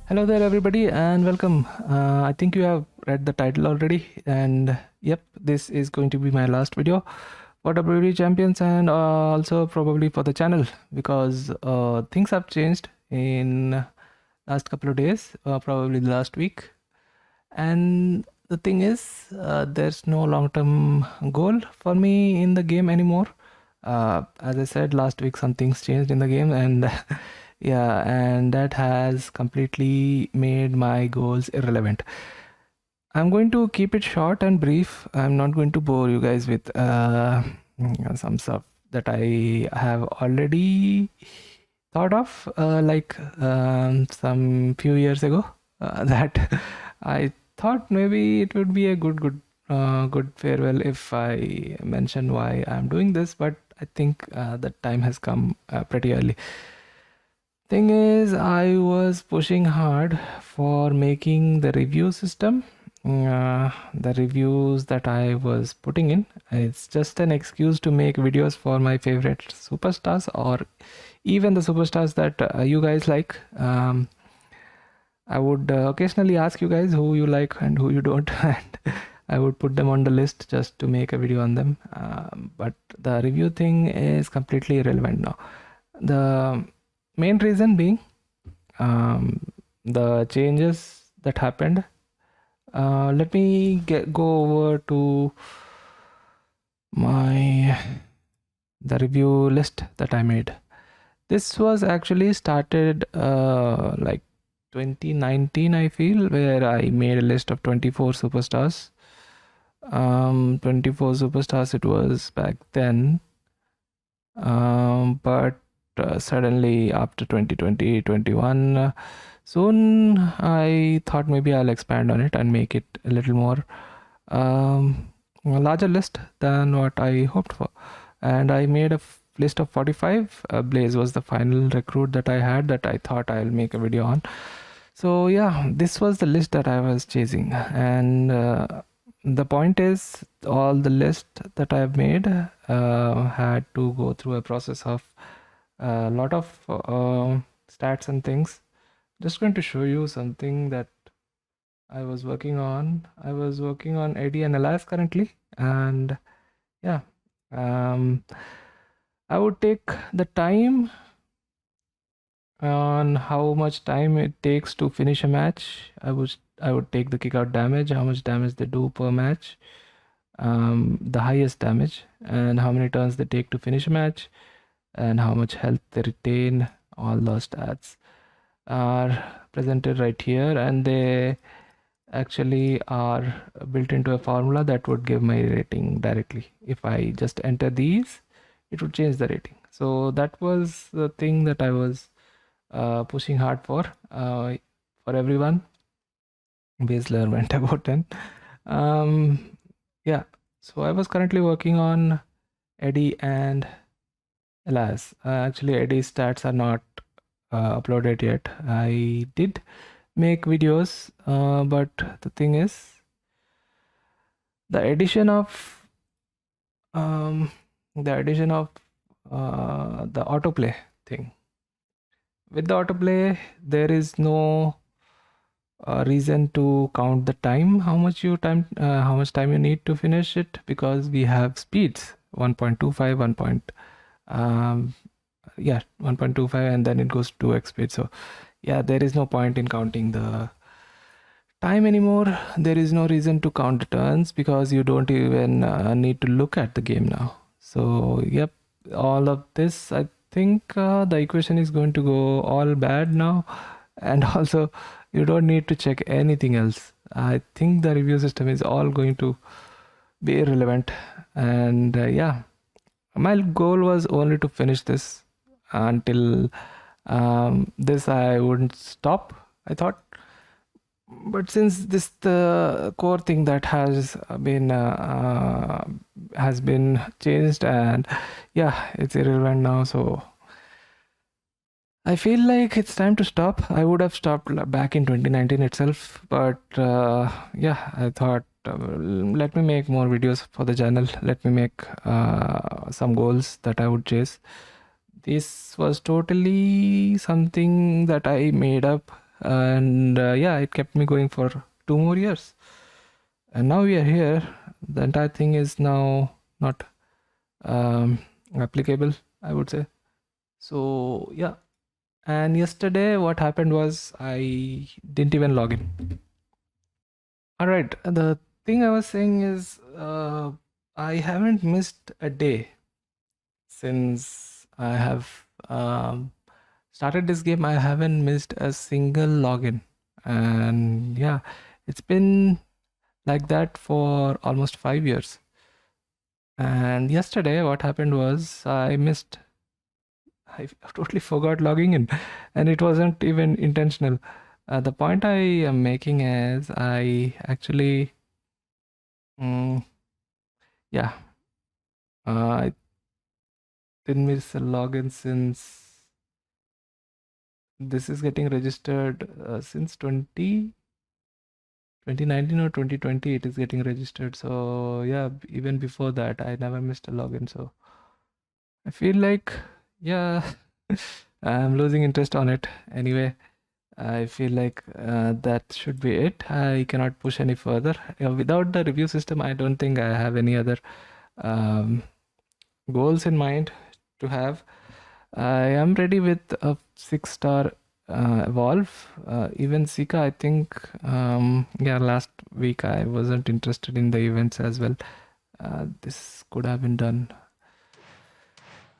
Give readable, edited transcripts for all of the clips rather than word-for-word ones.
Hello there, everybody, and welcome. I think you have read the title already, and yep, this is going to be my last video for WWE Champions and also probably for the channel because things have changed in last couple of days, probably the last week. And the thing is, there's no long-term goal for me in the game anymore. As I said last week, some things changed in the game, and yeah, and that has completely made my goals irrelevant. I'm going to keep it short and brief. I'm not going to bore you guys with some stuff that I have already thought of, like some few years ago, that I thought maybe it would be a good farewell if I mention why I'm doing this, but I think the time has come pretty early. Thing is, I was pushing hard for making the review system. The reviews that I was putting in, it's just an excuse to make videos for my favorite superstars or even the superstars that you guys like. I would occasionally ask you guys who you like and who you don't, and I would put them on the list just to make a video on them. But the review thing is completely irrelevant now. The main reason being the changes that happened. Let me go over to the review list that I made. This was actually started like 2019, I feel, where I made a list of 24 superstars. 24 superstars it was back then. But suddenly after 2020, 21, soon I thought maybe I'll expand on it and make it a little more a larger list than what I hoped for. And I made a list of 45. Blaze was the final recruit that I had that I thought I'll make a video on. So yeah, this was the list that I was chasing, and the point is, all the list that I've made had to go through a process of a lot of stats and things. Just going to show you something that I was working on. I was working on Eddie and Elias currently, and yeah, I would take the time on how much time it takes to finish a match. I would take the kick out damage, how much damage they do per match, the highest damage, and how many turns they take to finish a match, and how much health they retain. All those stats are presented right here, and they actually are built into a formula that would give my rating directly. If I just enter these, it would change the rating. So that was the thing that I was pushing hard for everyone. Base layer went about 10. Yeah, so I was currently working on Eddie and Elias. Actually, Eddie's stats are not uploaded yet. I did make videos, but the thing is, the addition of the autoplay thing. With the autoplay, there is no reason to count the time, how much time you need to finish it, because we have speeds 1.25, 1.25, and then it goes to 2x speed. So yeah, there is no point in counting the time anymore. There is no reason to count the turns because you don't even need to look at the game now. So yep, all of this, I think the equation is going to go all bad now, and also you don't need to check anything else. I think the review system is all going to be irrelevant. And yeah, my goal was only to finish this until this I wouldn't stop, I thought. But since this the core thing that has been changed, and yeah, it's irrelevant now, so I feel like it's time to stop. I would have stopped back in 2019 itself, but yeah, I thought let me make more videos for the channel. Let me make some goals that I would chase. This was totally something that I made up and yeah, it kept me going for 2 more years, and now we are here. The entire thing is now not um, applicable, I would say. So yeah, and yesterday what happened was I didn't even log in. All right, the thing I was saying is I haven't missed a day since I have started this game. I haven't missed a single login, and yeah, it's been like that for almost 5 years. And yesterday, what happened was I totally forgot logging in, and it wasn't even intentional. The point I am making is I actually, mm, yeah, I didn't miss a login since this is getting registered since 2019 or 2020. It is getting registered. So yeah, even before that, I never missed a login. So I feel like, yeah, I'm losing interest on it. Anyway, I feel like that should be it. I cannot push any further. Without the review system, I don't think I have any other um, goals in mind to have. I am ready with a 6-star evolve. Even Sika, I think, yeah, last week I wasn't interested in the events as well. This could have been done.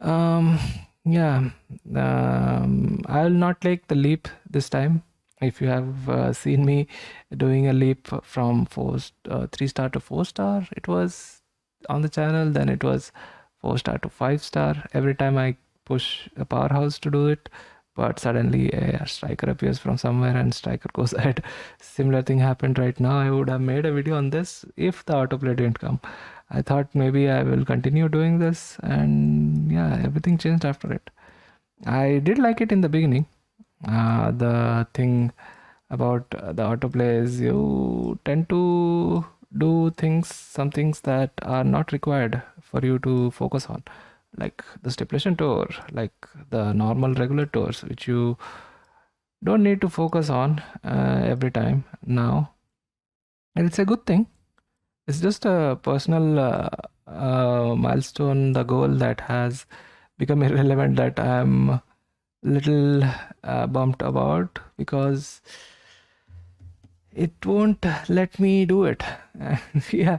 Um, yeah, I'll not take the leap this time. If you have seen me doing a leap from 3-star to 4-star, it was on the channel. Then it was 4-star to 5-star. Every time I push a powerhouse to do it, but suddenly a striker appears from somewhere and striker goes ahead. Similar thing happened right now. I would have made a video on this if the autoplay didn't come. I thought maybe I will continue doing this, and yeah, everything changed after it. I did like it in the beginning. The thing about the autoplay is you tend to do some things that are not required for you to focus on, like the stipulation tour, like the normal regular tours, which you don't need to focus on every time now. And it's a good thing. It's just a personal milestone, the goal that has become irrelevant, that I'm little bumped about because it won't let me do it. Yeah,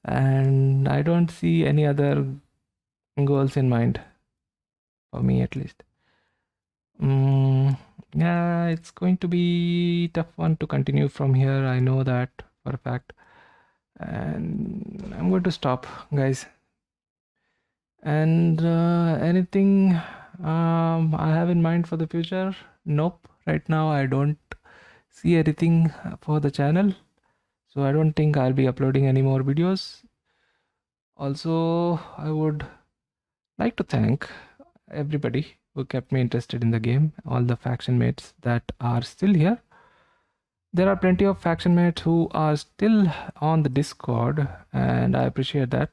and I don't see any other goals in mind, for me at least. Yeah, it's going to be tough one to continue from here. I know that for a fact, and I'm going to stop, guys. And anything I have in mind for the future? Nope. Right now, I don't see anything for the channel. So I don't think I'll be uploading any more videos. Also, I would like to thank everybody who kept me interested in the game, all the faction mates that are still here. There are plenty of faction mates who are still on the Discord, and I appreciate that.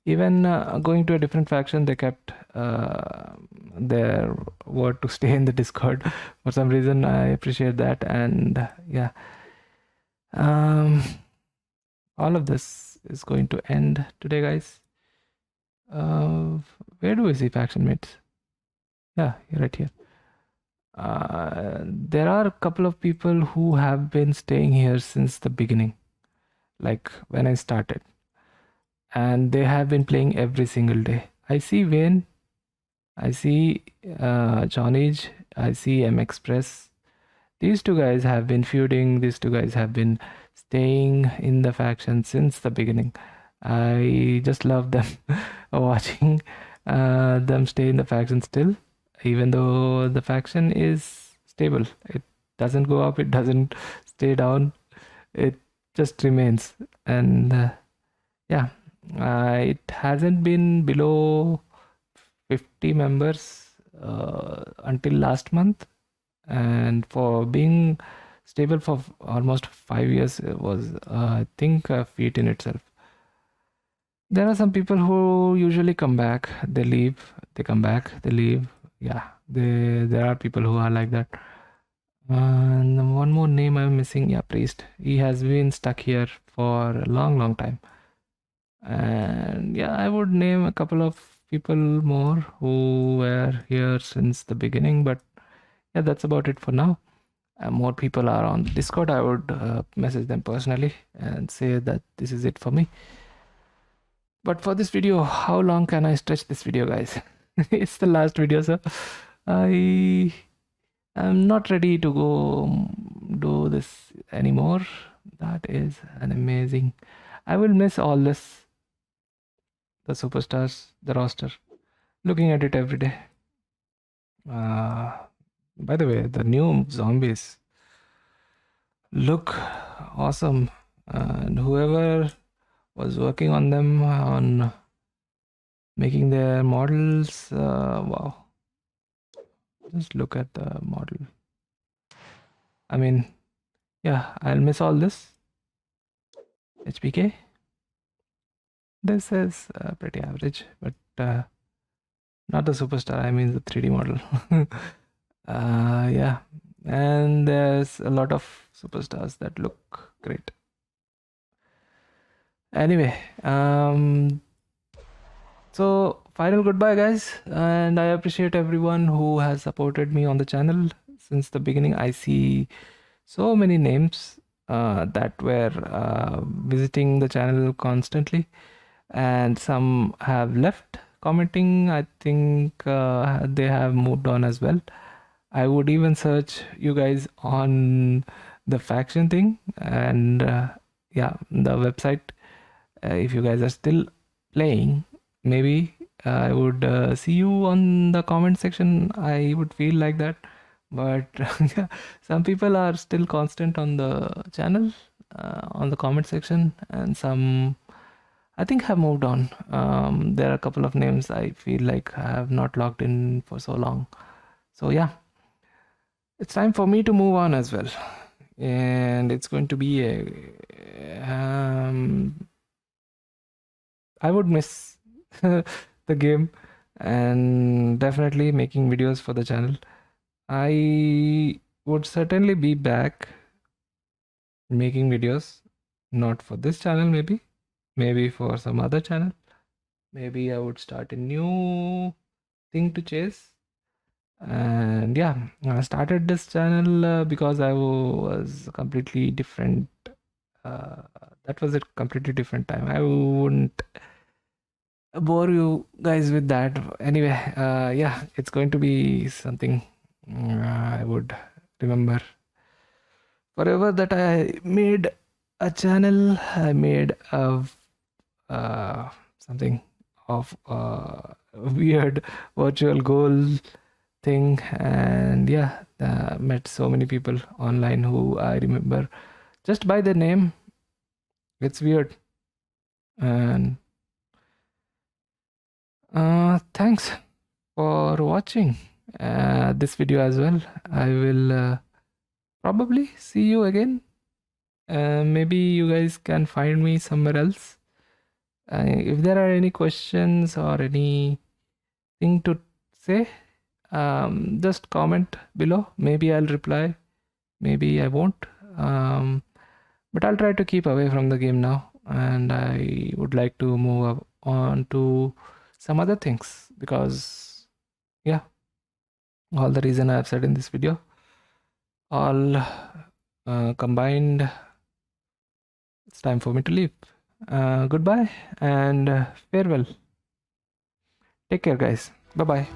Even going to a different faction, they kept their word to stay in the Discord. For some reason, I appreciate that. And yeah, all of this is going to end today, guys. Where do we see faction mates? Yeah, right here. There are a couple of people who have been staying here since the beginning, like when I started, and they have been playing every single day. I see Wayne, I see John Age, I see M Express. These two guys have been feuding, these two guys have been staying in the faction since the beginning. I just love them watching them stay in the faction still, even though the faction is stable. It doesn't go up, it doesn't stay down, it just remains. And yeah, it hasn't been below 50 members until last month, and for being stable for almost 5 years was I think a feat in itself. There are some people who usually come back, they leave, they come back, they leave. Yeah, there are people who are like that. And one more name I'm missing. Yeah, Priest. He has been stuck here for a long time. And yeah, I would name a couple of people more who were here since the beginning, but yeah, that's about it for now. More people are on the Discord. I would message them personally and say that this is it for me. But for this video, how long can I stretch this video, guys? It's the last video, so I am not ready to go do this anymore. That is an amazing. I will miss all this, the superstars, the roster, looking at it every day. By the way, the new zombies look awesome, and whoever was working on them, on making their models, wow, just look at the model. I mean, yeah, I'll miss all this. HPK, this is pretty average, but not the superstar, I mean the 3D model. Yeah, and there's a lot of superstars that look great. Anyway, so final goodbye, guys, and I appreciate everyone who has supported me on the channel since the beginning. I see so many names that were visiting the channel constantly, and some have left commenting. I think they have moved on as well. I would even search you guys on the faction thing, and yeah, the website. If you guys are still playing, maybe I would see you on the comment section. I would feel like that, but yeah, some people are still constant on the channel, on the comment section, and some I think have moved on. There are a couple of names I feel like I have not logged in for so long. So yeah, it's time for me to move on as well, and it's going to be I would miss the game and definitely making videos for the channel. I would certainly be back making videos, not for this channel, maybe for some other channel. Maybe I would start a new thing to chase. And yeah, I started this channel because I was completely different. That was a completely different time. I wouldn't bore you guys with that. Anyway, yeah, it's going to be something I would remember forever, that I made a channel. I made of something of a weird virtual goal thing, and yeah, met so many people online who I remember just by their name. It's weird. And thanks for watching this video as well. I will probably see you again. Maybe you guys can find me somewhere else. If there are any questions or anything to say, just comment below. Maybe I'll reply, maybe I won't. But I'll try to keep away from the game now, and I would like to move on to some other things, because yeah, all the reason I've said in this video, all combined, it's time for me to leave. Goodbye and farewell. Take care, guys. Bye bye.